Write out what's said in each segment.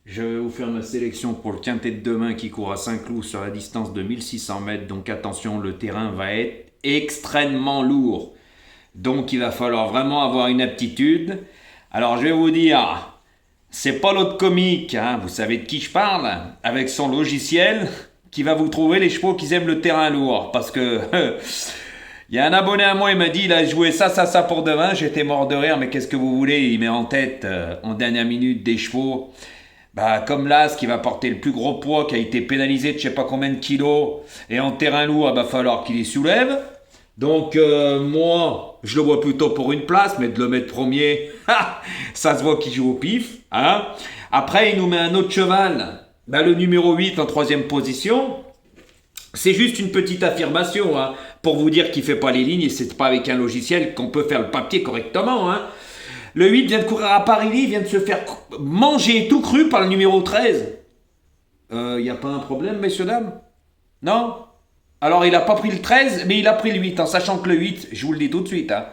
Je vais vous faire ma sélection pour le quintet de demain qui court à Saint-Cloud sur la distance de 1600 mètres. Donc attention, le terrain va être extrêmement lourd. Donc il va falloir vraiment avoir une aptitude. Alors je vais vous dire, c'est pas l'autre comique, hein, vous savez de qui je parle, avec son logiciel, qui va vous trouver les chevaux qui aiment le terrain lourd. Parce que il y a un abonné à moi, il m'a dit, il a joué ça pour demain. J'étais mort de rire, mais qu'est-ce que vous voulez? Il met en tête, en dernière minute, des chevaux. Bah, comme l'As qui va porter le plus gros poids, qui a été pénalisé de je sais pas combien de kilos, et en terrain lourd, il va falloir qu'il les soulève. Donc, moi, je le vois plutôt pour une place, mais de le mettre premier, ça se voit qu'il joue au pif. Hein. Après, il nous met un autre cheval, bah, le numéro 8 en troisième position. C'est juste une petite affirmation, hein, pour vous dire qu'il fait pas les lignes et c'est pas avec un logiciel qu'on peut faire le papier correctement. Hein. Le 8 vient de courir à Paris, il vient de se faire manger tout cru par le numéro 13. Y a pas un problème, messieurs, dames? Non? Alors il a pas pris le 13, mais il a pris le 8, en sachant que le 8, je vous le dis tout de suite, hein,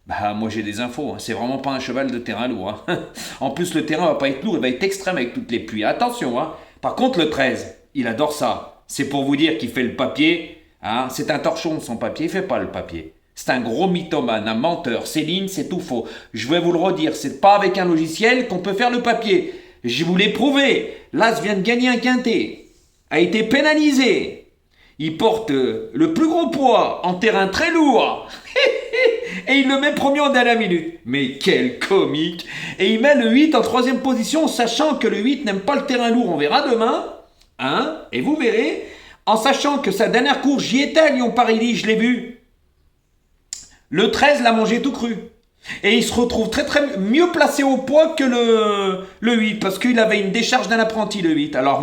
bah moi j'ai des infos, hein, c'est vraiment pas un cheval de terrain lourd. Hein. En plus le terrain va pas être lourd, il va être extrême avec toutes les pluies. Attention, hein. Par contre le 13, il adore ça. C'est pour vous dire qu'il fait le papier. Hein. C'est un torchon son papier, il fait pas le papier. C'est un gros mythomane, un menteur. Ces lignes, c'est tout faux. Je vais vous le redire, c'est pas avec un logiciel qu'on peut faire le papier. Je vous l'ai prouvé. L'As vient de gagner un quintet. A été pénalisé. Il porte le plus gros poids en terrain très lourd. Et il le met premier en dernière minute. Mais quel comique. Et il met le 8 en troisième position, sachant que le 8 n'aime pas le terrain lourd. On verra demain. Hein, et vous verrez. En sachant que sa dernière course, j'y étais à Lyon-Paris, je l'ai vu. Le 13 l'a mangé tout cru. Et il se retrouve très mieux placé au poids que le 8, parce qu'il avait une décharge d'un apprenti, le 8. Alors,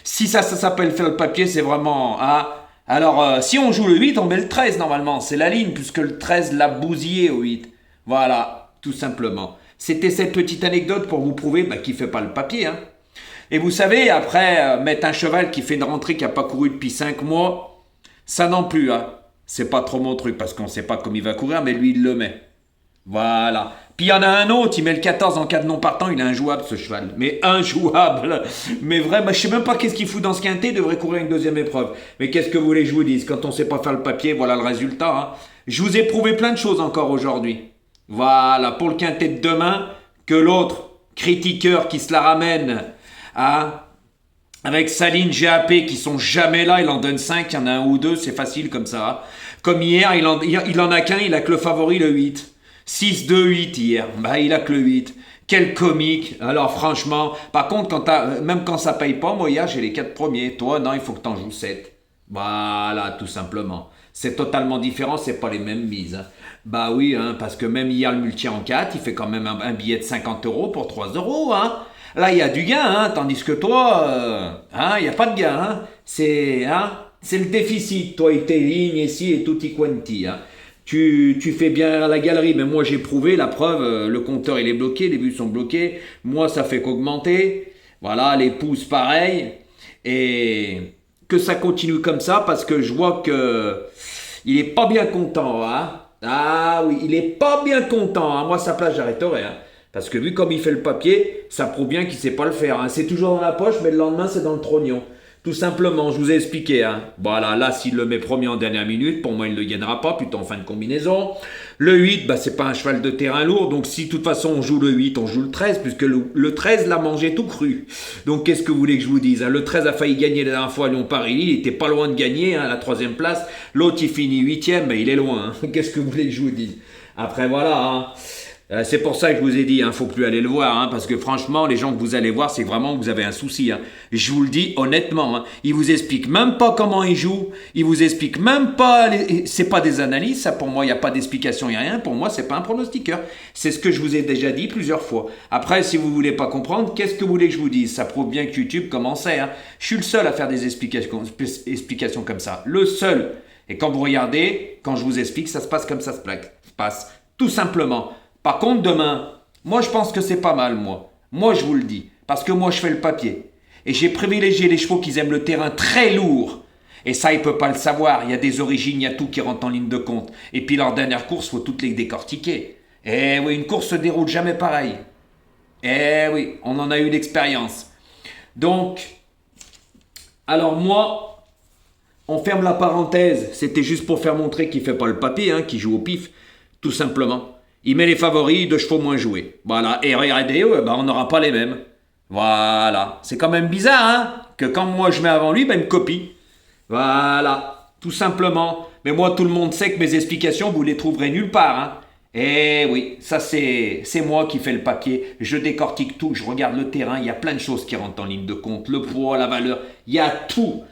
si ça s'appelle faire le papier, c'est vraiment... Ah, alors, si on joue le 8, on met le 13 normalement. C'est la ligne, puisque le 13 l'a bousillé au 8. Voilà, tout simplement. C'était cette petite anecdote pour vous prouver qu'il ne fait pas le papier. Hein. Et vous savez, après, mettre un cheval qui fait une rentrée qui n'a pas couru depuis 5 mois, ça non plus, hein. C'est pas trop mon truc, parce qu'on ne sait pas comment il va courir, mais lui, il le met. Voilà. Puis il y en a un autre, il met le 14 en cas de non partant, il est injouable ce cheval. Mais injouable. Mais vraiment, je sais même pas qu'est-ce qu'il fout dans ce quintet, il devrait courir une deuxième épreuve. Mais qu'est-ce que vous voulez que je vous dise? Quand on sait pas faire le papier, voilà le résultat. Hein. Je vous ai prouvé plein de choses encore aujourd'hui. Voilà, pour le quintet de demain, que l'autre critiqueur qui se la ramène, hein, avec Saline, GAP qui sont jamais là, il en donne 5, il y en a un ou deux, c'est facile comme ça. Hein. Comme hier, il en a qu'un, il a que le favori, le 8. 6, 2, 8 hier. Bah, il a que le 8. Quel comique. Alors, franchement, par contre, même quand ça paye pas, moi, hier, j'ai les 4 premiers. Toi, non, il faut que t'en joues 7. Voilà, tout simplement. C'est totalement différent, c'est pas les mêmes mises. Hein. Bah oui, hein, parce que même hier, le multi en 4, il fait quand même un billet de 50 euros pour 3 euros. Hein. Là, il y a du gain, hein, tandis que toi, il n'y a pas de gain. C'est le déficit, toi et tes lignes ici et tutti quanti. Hein. Tu fais bien à la galerie, mais moi j'ai prouvé, la preuve, le compteur il est bloqué, les buts sont bloqués, moi ça fait qu'augmenter, voilà, les pouces pareil, et que ça continue comme ça parce que je vois que il est pas bien content, hein. Ah oui, il est pas bien content, hein. Moi à sa place j'arrêterai, hein. Parce que vu comme il fait le papier, ça prouve bien qu'il sait pas le faire, hein. C'est toujours dans la poche, mais le lendemain c'est dans le trognon. Tout simplement, je vous ai expliqué. Hein. Voilà, là, s'il le met premier en dernière minute, pour moi, il ne le gagnera pas, plutôt en fin de combinaison. Le 8, c'est pas un cheval de terrain lourd, donc si de toute façon on joue le 8, on joue le 13, puisque le 13 l'a mangé tout cru. Donc qu'est-ce que vous voulez que je vous dise? Hein. Le 13 a failli gagner la dernière fois à Lyon-Paris, il était pas loin de gagner, hein, la troisième place. L'autre, il finit huitième, mais il est loin. Hein. Qu'est-ce que vous voulez que je vous dise? Après, voilà... Hein. C'est pour ça que je vous ai dit, faut plus aller le voir, hein, parce que franchement, les gens que vous allez voir, c'est vraiment que vous avez un souci. Hein. Je vous le dis honnêtement, hein. Ils vous expliquent même pas comment ils jouent, ils vous expliquent même pas, c'est pas des analyses, ça pour moi, il n'y a pas d'explication, il n'y a rien, pour moi, c'est pas un pronostiqueur. C'est ce que je vous ai déjà dit plusieurs fois. Après, si vous voulez pas comprendre, qu'est-ce que vous voulez que je vous dise? Ça prouve bien que YouTube commençait. Hein. Je suis le seul à faire des explications comme ça. Le seul. Et quand vous regardez, quand je vous explique, ça se passe comme ça se passe. Tout simplement. Par contre, demain, moi, je pense que c'est pas mal, moi. Moi, je vous le dis. Parce que moi, je fais le papier. Et j'ai privilégié les chevaux qui aiment le terrain très lourd. Et ça, il ne peut pas le savoir. Il y a des origines, il y a tout qui rentre en ligne de compte. Et puis, leur dernière course, il faut toutes les décortiquer. Eh oui, une course se déroule jamais pareil. Eh oui, on en a eu l'expérience. Donc, alors moi, on ferme la parenthèse. C'était juste pour faire montrer qu'il ne fait pas le papier, hein, qu'il joue au pif, tout simplement. Il met les favoris, 2 chevaux moins joués. Voilà, et regardez, on n'aura pas les mêmes. Voilà, c'est quand même bizarre, hein, que quand moi je mets avant lui, il me copie. Voilà, tout simplement. Mais moi, tout le monde sait que mes explications, vous les trouverez nulle part, hein. Eh oui, ça c'est moi qui fais le papier. Je décortique tout, je regarde le terrain, il y a plein de choses qui rentrent en ligne de compte. Le poids, la valeur, il y a tout.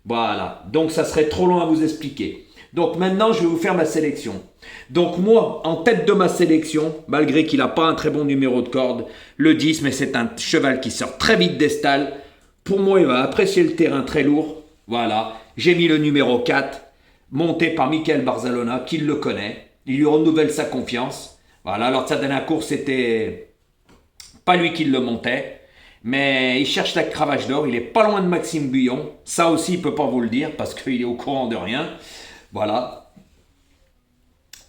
Voilà, donc ça serait trop long à vous expliquer. Donc maintenant, je vais vous faire ma sélection. Donc moi, en tête de ma sélection, malgré qu'il n'a pas un très bon numéro de corde, le 10, mais c'est un cheval qui sort très vite des stalles. Pour moi, il va apprécier le terrain très lourd. Voilà, j'ai mis le numéro 4, monté par Michael Barzalona, qui le connaît. Il lui renouvelle sa confiance. Voilà, alors sa dernière course, c'était pas lui qui le montait. Mais il cherche la cravache d'or. Il est pas loin de Maxime Guyon. Ça aussi, il peut pas vous le dire parce qu'il est au courant de rien. Voilà.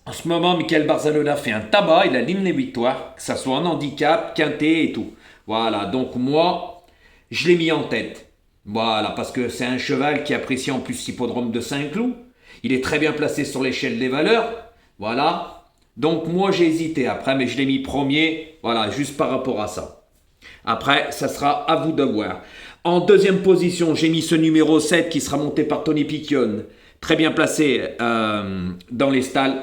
En ce moment, Michael Barzalona fait un tabac. Il aligne les victoires. Que ça soit en handicap, quintet et tout. Voilà. Donc moi, je l'ai mis en tête. Voilà. Parce que c'est un cheval qui apprécie en plus l'hippodrome de Saint-Cloud. Il est très bien placé sur l'échelle des valeurs. Voilà. Donc moi j'ai hésité après, mais je l'ai mis premier. Voilà, juste par rapport à ça. Après, ça sera à vous de voir. En deuxième position, j'ai mis ce numéro 7 qui sera monté par Tony Piccione. Très bien placé dans les stalles.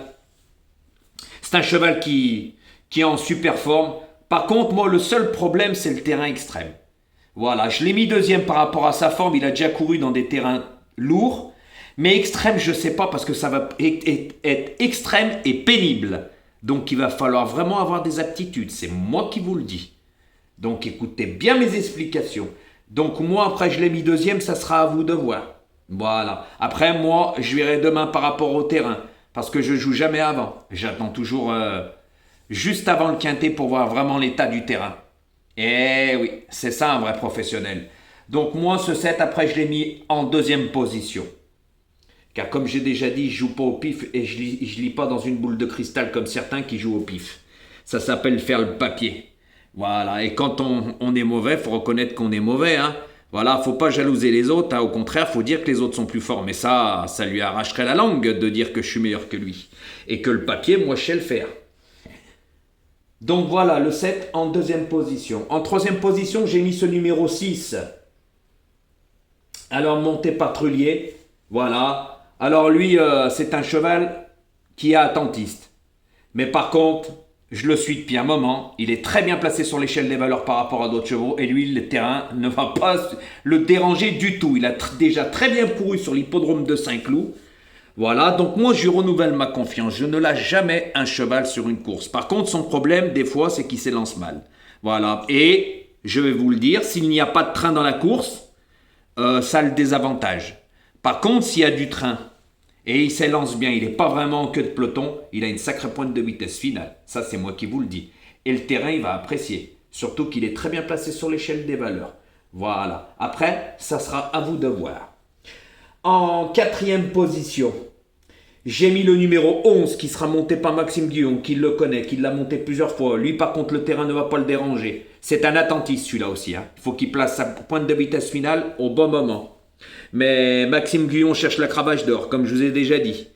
C'est un cheval qui est en super forme. Par contre, moi, le seul problème, c'est le terrain extrême. Voilà, je l'ai mis deuxième par rapport à sa forme. Il a déjà couru dans des terrains lourds. Mais extrême, je ne sais pas, parce que ça va être extrême et pénible. Donc, il va falloir vraiment avoir des aptitudes. C'est moi qui vous le dis. Donc, écoutez bien mes explications. Donc, moi, après, je l'ai mis deuxième, ça sera à vous de voir. Voilà. Après, moi, je verrai demain par rapport au terrain, parce que je ne joue jamais avant. J'attends toujours juste avant le quintet pour voir vraiment l'état du terrain. Eh oui, c'est ça un vrai professionnel. Donc, moi, ce 7, après, je l'ai mis en deuxième position. Car comme j'ai déjà dit, je joue pas au pif et je lis pas dans une boule de cristal comme certains qui jouent au pif. Ça s'appelle faire le papier. Voilà, et quand on est mauvais, faut reconnaître qu'on est mauvais. Hein. Voilà, faut pas jalouser les autres. Hein. Au contraire, faut dire que les autres sont plus forts. Mais ça lui arracherait la langue de dire que je suis meilleur que lui. Et que le papier, moi, je sais le faire. Donc voilà, le 7 en deuxième position. En troisième position, j'ai mis ce numéro 6. Alors, monté patrouiller. Voilà. Alors lui, c'est un cheval qui est attentiste. Mais par contre, je le suis depuis un moment. Il est très bien placé sur l'échelle des valeurs par rapport à d'autres chevaux. Et lui, le terrain ne va pas le déranger du tout. Il a déjà très bien couru sur l'hippodrome de Saint-Cloud. Voilà, donc moi, je lui renouvelle ma confiance. Je ne lâche jamais un cheval sur une course. Par contre, son problème, des fois, c'est qu'il s'élance mal. Voilà, et je vais vous le dire, s'il n'y a pas de train dans la course, ça le désavantage. Par contre, s'il y a du train et il s'élance bien, il n'est pas vraiment en queue de peloton, il a une sacrée pointe de vitesse finale. Ça, c'est moi qui vous le dis. Et le terrain, il va apprécier. Surtout qu'il est très bien placé sur l'échelle des valeurs. Voilà. Après, ça sera à vous de voir. En quatrième position, j'ai mis le numéro 11 qui sera monté par Maxime Guyon, qui le connaît, qui l'a monté plusieurs fois. Lui, par contre, le terrain ne va pas le déranger. C'est un attentiste, celui-là aussi. Hein. Il faut qu'il place sa pointe de vitesse finale au bon moment. Mais Maxime Guyon cherche la cravache d'or, comme je vous ai déjà dit.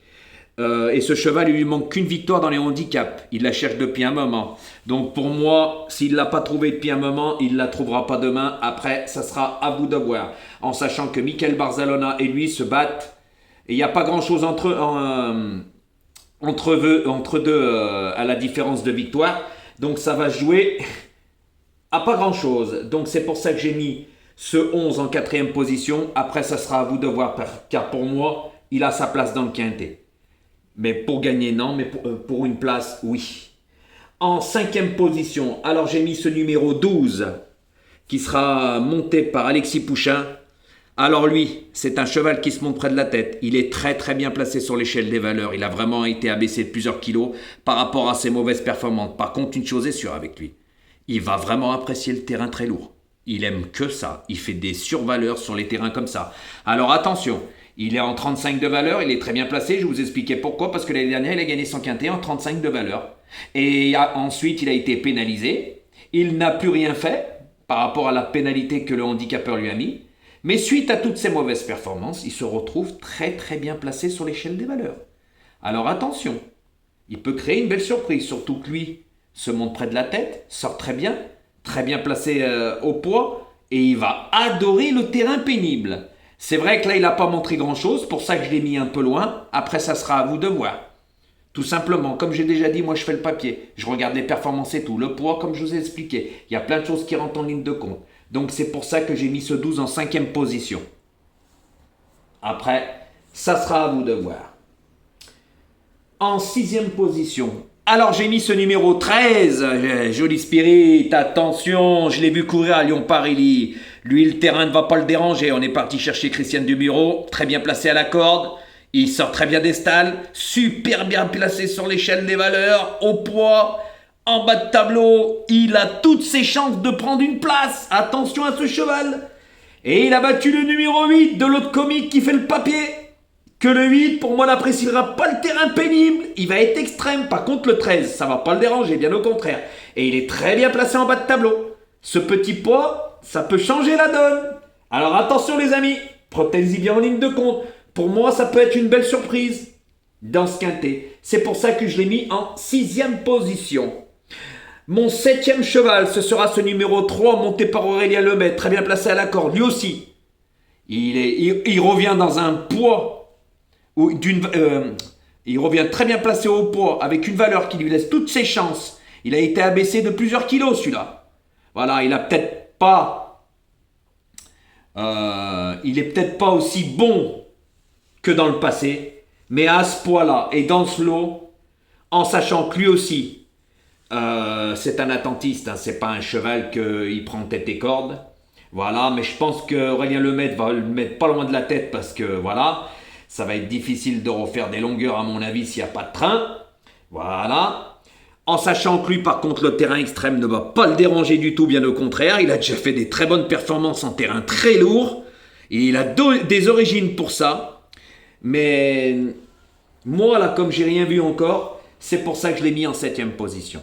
Et ce cheval, il lui manque qu'une victoire dans les handicaps. Il la cherche depuis un moment. Donc pour moi, s'il ne l'a pas trouvé depuis un moment, il ne la trouvera pas demain. Après, ça sera à vous de voir. En sachant que Michael Barzalona et lui se battent. Et il n'y a pas grand-chose entre deux à la différence de victoire. Donc ça va jouer à pas grand-chose. Donc c'est pour ça que j'ai mis ce 11 en quatrième position. Après, ça sera à vous de voir. Car pour moi, il a sa place dans le quintet. Mais pour gagner, non. Mais pour une place, oui. En cinquième position, alors j'ai mis ce numéro 12 qui sera monté par Alexis Pouchin. Alors lui, c'est un cheval qui se monte près de la tête. Il est très très bien placé sur l'échelle des valeurs. Il a vraiment été abaissé de plusieurs kilos par rapport à ses mauvaises performances. Par contre, une chose est sûre avec lui. Il va vraiment apprécier le terrain très lourd. Il aime que ça. Il fait des survaleurs sur les terrains comme ça. Alors attention, il est en 35 de valeur. Il est très bien placé. Je vais vous expliquer pourquoi. Parce que l'année dernière, il a gagné son quintet en 35 de valeur. Et ensuite, il a été pénalisé. Il n'a plus rien fait. par rapport à la pénalité que le handicapeur lui a mis. Mais suite à toutes ces mauvaises performances, il se retrouve très très bien placé sur l'échelle des valeurs. Alors attention, il peut créer une belle surprise, surtout que lui se monte près de la tête, sort très bien placé au poids, et il va adorer le terrain pénible. C'est vrai que là, il n'a pas montré grand-chose, pour ça que je l'ai mis un peu loin. Après, ça sera à vous de voir. Tout simplement, comme j'ai déjà dit, moi je fais le papier. Je regarde les performances et tout. Le poids, comme je vous ai expliqué. Il y a plein de choses qui rentrent en ligne de compte. Donc c'est pour ça que j'ai mis ce 12 en 5e position. Après, ça sera à vous de voir. En 6e position. Alors j'ai mis ce numéro 13. Joli Spirit, attention, je l'ai vu courir à Lyon-Paris. Lui, le terrain ne va pas le déranger. On est parti chercher Christian Dubureau, très bien placé à la corde. Il sort très bien des stalles, super bien placé sur l'échelle des valeurs, au poids, en bas de tableau. Il a toutes ses chances de prendre une place. Attention à ce cheval. Et il a battu le numéro 8 de l'autre comique qui fait le papier. Que le 8, pour moi, n'appréciera pas le terrain pénible. Il va être extrême. Par contre, le 13, ça va pas le déranger, bien au contraire. Et il est très bien placé en bas de tableau. Ce petit poids, ça peut changer la donne. Alors attention les amis, prenez-y bien en ligne de compte. Pour moi, ça peut être une belle surprise dans ce quintet. C'est pour ça que je l'ai mis en 6e position. Mon 7e cheval, ce sera ce numéro 3, monté par Aurélien Lemaitre, très bien placé à la corde. Lui aussi, il revient dans un poids, il revient très bien placé au poids, avec une valeur qui lui laisse toutes ses chances. Il a été abaissé de plusieurs kilos, celui-là. Voilà, il est peut-être pas aussi bon que dans le passé, mais à ce poids-là et dans ce lot, en sachant que lui aussi, c'est un attentiste, hein, c'est pas un cheval qu'il prend tête et corde. Voilà, mais je pense qu'Aurélien Lemaitre va le mettre pas loin de la tête parce que voilà, ça va être difficile de refaire des longueurs à mon avis s'il n'y a pas de train. Voilà. En sachant que lui, par contre, le terrain extrême ne va pas le déranger du tout, bien au contraire. Il a déjà fait des très bonnes performances en terrain très lourd. Et il a des origines pour ça. Mais moi, là, comme j'ai rien vu encore, c'est pour ça que je l'ai mis en 7e position.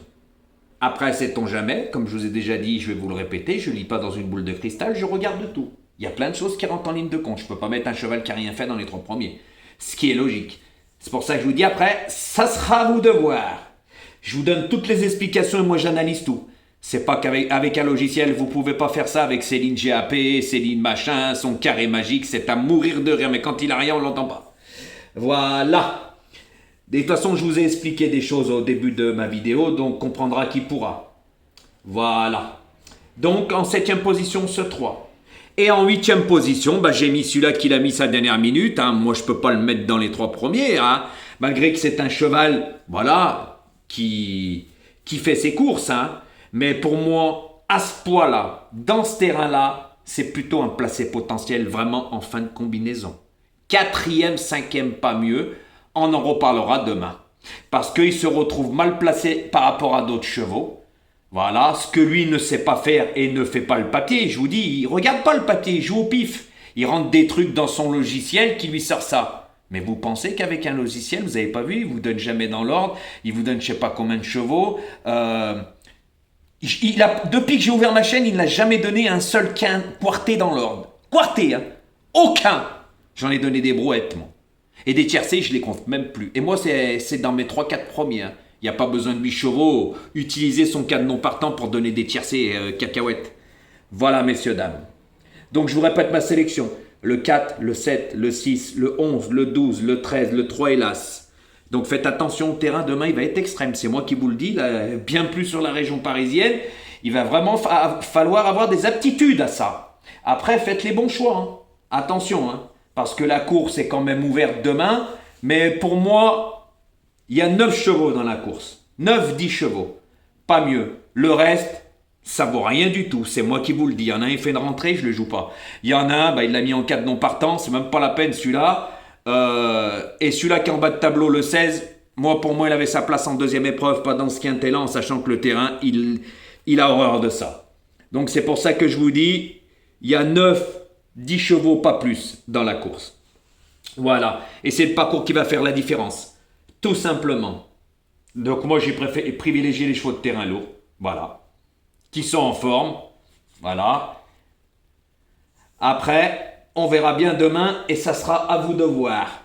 Après, sait-on jamais, comme je vous ai déjà dit, je vais vous le répéter, je ne lis pas dans une boule de cristal, je regarde tout. Il y a plein de choses qui rentrent en ligne de compte. Je ne peux pas mettre un cheval qui n'a rien fait dans les 3 premiers. Ce qui est logique. C'est pour ça que je vous dis après, ça sera à vous de voir. Je vous donne toutes les explications et moi j'analyse tout. C'est pas qu'avec un logiciel, vous pouvez pas faire ça avec Céline GAP, Céline machin, son carré magique, c'est à mourir de rire, mais quand il a rien, on l'entend pas. Voilà. De toute façon, je vous ai expliqué des choses au début de ma vidéo, donc comprendra qui pourra. Voilà. Donc en 7e position, ce 3. Et en 8e position, j'ai mis celui-là qu'il a mis sa dernière minute. Hein. Moi, je peux pas le mettre dans les 3 premiers, hein. Malgré que c'est un cheval, voilà, qui fait ses courses, hein. Mais pour moi, à ce poids-là, dans ce terrain-là, c'est plutôt un placé potentiel vraiment en fin de combinaison. 4e, 5e, pas mieux. On en reparlera demain. Parce qu'il se retrouve mal placé par rapport à d'autres chevaux. Voilà, ce que lui ne sait pas faire et ne fait pas le papier. Je vous dis, il regarde pas le papier, il joue au pif. Il rentre des trucs dans son logiciel qui lui sort ça. Mais vous pensez qu'avec un logiciel, vous n'avez pas vu, il vous donne jamais dans l'ordre, il vous donne je sais pas combien de chevaux. Depuis que j'ai ouvert ma chaîne, il n'a jamais donné un seul quarté dans l'ordre. Quarté, hein. Aucun. J'en ai donné des brouettes, moi. Et des tiercés, je les compte même plus. Et moi, c'est dans mes 3-4 premiers. Hein. Il n'y a pas besoin de 8 chevaux. Utiliser son cadenon partant pour donner des tiercés cacahuètes. Voilà, messieurs, dames. Donc, je vous répète ma sélection. Le 4, le 7, le 6, le 11, le 12, le 13, le 3 et l'As. Donc faites attention au terrain, demain il va être extrême. C'est moi qui vous le dis, là, bien plus sur la région parisienne. Il va vraiment falloir avoir des aptitudes à ça. Après, faites les bons choix. Hein. Attention, hein, parce que la course est quand même ouverte demain. Mais pour moi, il y a 9 chevaux dans la course. 9-10 chevaux. Pas mieux. Le reste, ça vaut rien du tout, c'est moi qui vous le dis. Il y en a un, il fait une rentrée, je ne le joue pas. Il y en a un, il l'a mis en cadenon partant, c'est même pas la peine celui-là. Et celui-là qui est en bas de tableau, le 16, pour moi, il avait sa place en 2e épreuve, pas dans ce quintet-là, en sachant que le terrain, il a horreur de ça. Donc c'est pour ça que je vous dis, il y a 9-10 chevaux, pas plus, dans la course. Voilà, et c'est le parcours qui va faire la différence, tout simplement. Donc moi, j'ai privilégié les chevaux de terrain lourd, voilà. Qui sont en forme, Voilà. Après, on verra bien demain et ça sera à vous de voir.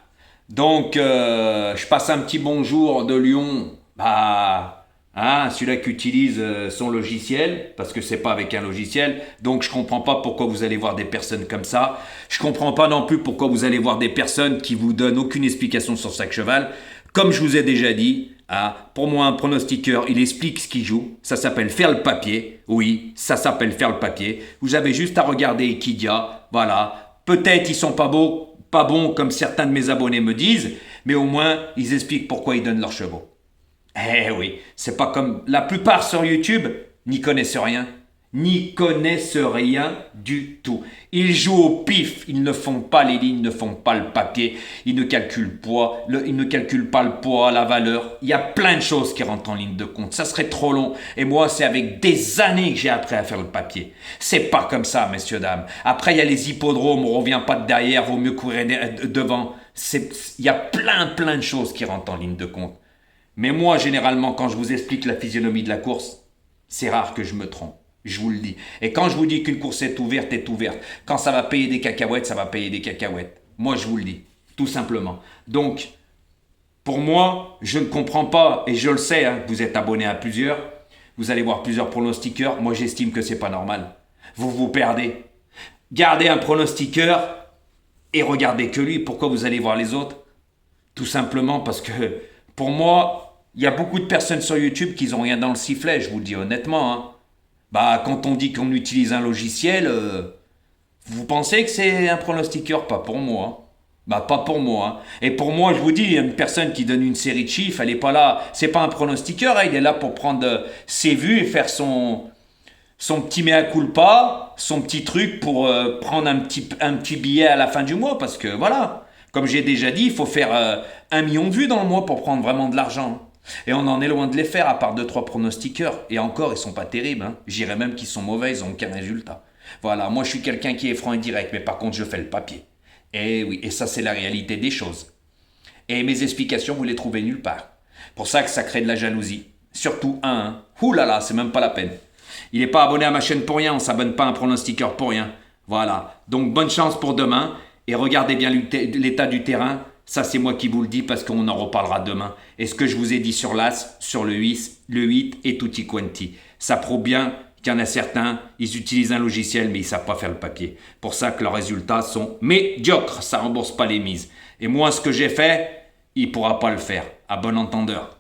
Donc, je passe un petit bonjour de Lyon. Bah, hein, celui-là qui utilise son logiciel, parce que c'est pas avec un logiciel. Donc, je comprends pas pourquoi vous allez voir des personnes comme ça. Je comprends pas non plus pourquoi vous allez voir des personnes qui vous donnent aucune explication sur chaque cheval. Comme je vous ai déjà dit, hein, pour moi, un pronostiqueur, il explique ce qu'il joue. Ça s'appelle faire le papier. Oui, ça s'appelle faire le papier. Vous avez juste à regarder Equidia. Voilà. Peut-être ils sont pas beaux, pas bons comme certains de mes abonnés me disent, mais au moins ils expliquent pourquoi ils donnent leurs chevaux. Eh oui, c'est pas comme la plupart sur YouTube n'y connaissent rien du tout. Ils jouent au pif, ils ne font pas les lignes, ne font pas le papier, ils ne calculent ils ne calculent pas le poids, la valeur. Il y a plein de choses qui rentrent en ligne de compte. Ça serait trop long. Et moi, c'est avec des années que j'ai appris à faire le papier. C'est pas comme ça, messieurs, dames. Après, il y a les hippodromes, on revient pas de derrière, vaut mieux courir devant. Il y a plein de choses qui rentrent en ligne de compte. Mais moi, généralement, quand je vous explique la physionomie de la course, c'est rare que je me trompe. Je vous le dis. Et quand je vous dis qu'une course est ouverte, est ouverte. Quand ça va payer des cacahuètes, ça va payer des cacahuètes. Moi, je vous le dis. Tout simplement. Donc, pour moi, je ne comprends pas, et je le sais, hein, vous êtes abonné à plusieurs, vous allez voir plusieurs pronostiqueurs. Moi, j'estime que c'est pas normal. Vous vous perdez. Gardez un pronostiqueur et regardez que lui. Pourquoi vous allez voir les autres? Tout simplement parce que, pour moi, il y a beaucoup de personnes sur YouTube qui n'ont rien dans le sifflet, je vous le dis honnêtement. Hein. Bah, quand on dit qu'on utilise un logiciel, vous pensez que c'est un pronostiqueur? Pas pour moi. Hein. Bah, pas pour moi. Hein. Et pour moi, je vous dis, une personne qui donne une série de chiffres, elle n'est pas là. C'est pas un pronostiqueur, hein, il est là pour prendre ses vues et faire son petit mea culpa, son petit truc pour prendre un petit billet à la fin du mois. Parce que voilà, comme j'ai déjà dit, il faut faire 1 million de vues dans le mois pour prendre vraiment de l'argent. Et on en est loin de les faire, à part 2-3 pronostiqueurs. Et encore, ils sont pas terribles. Hein. Je dirais même qu'ils sont mauvais, ils n'ont aucun résultat. Voilà, moi je suis quelqu'un qui est franc et direct, mais par contre je fais le papier. Et oui, et ça c'est la réalité des choses. Et mes explications, vous les trouvez nulle part. Pour ça que ça crée de la jalousie. Surtout un. Ouh là là, c'est même pas la peine. Il n'est pas abonné à ma chaîne pour rien, on s'abonne pas à un pronostiqueur pour rien. Voilà, donc bonne chance pour demain. Et regardez bien l'état du terrain. Ça, c'est moi qui vous le dis parce qu'on en reparlera demain. Et ce que je vous ai dit sur l'As, sur le 8 et tutti quanti, ça prouve bien qu'il y en a certains, ils utilisent un logiciel mais ils ne savent pas faire le papier. Pour ça que leurs résultats sont médiocres, ça ne rembourse pas les mises. Et moi, ce que j'ai fait, il ne pourra pas le faire. À bon entendeur.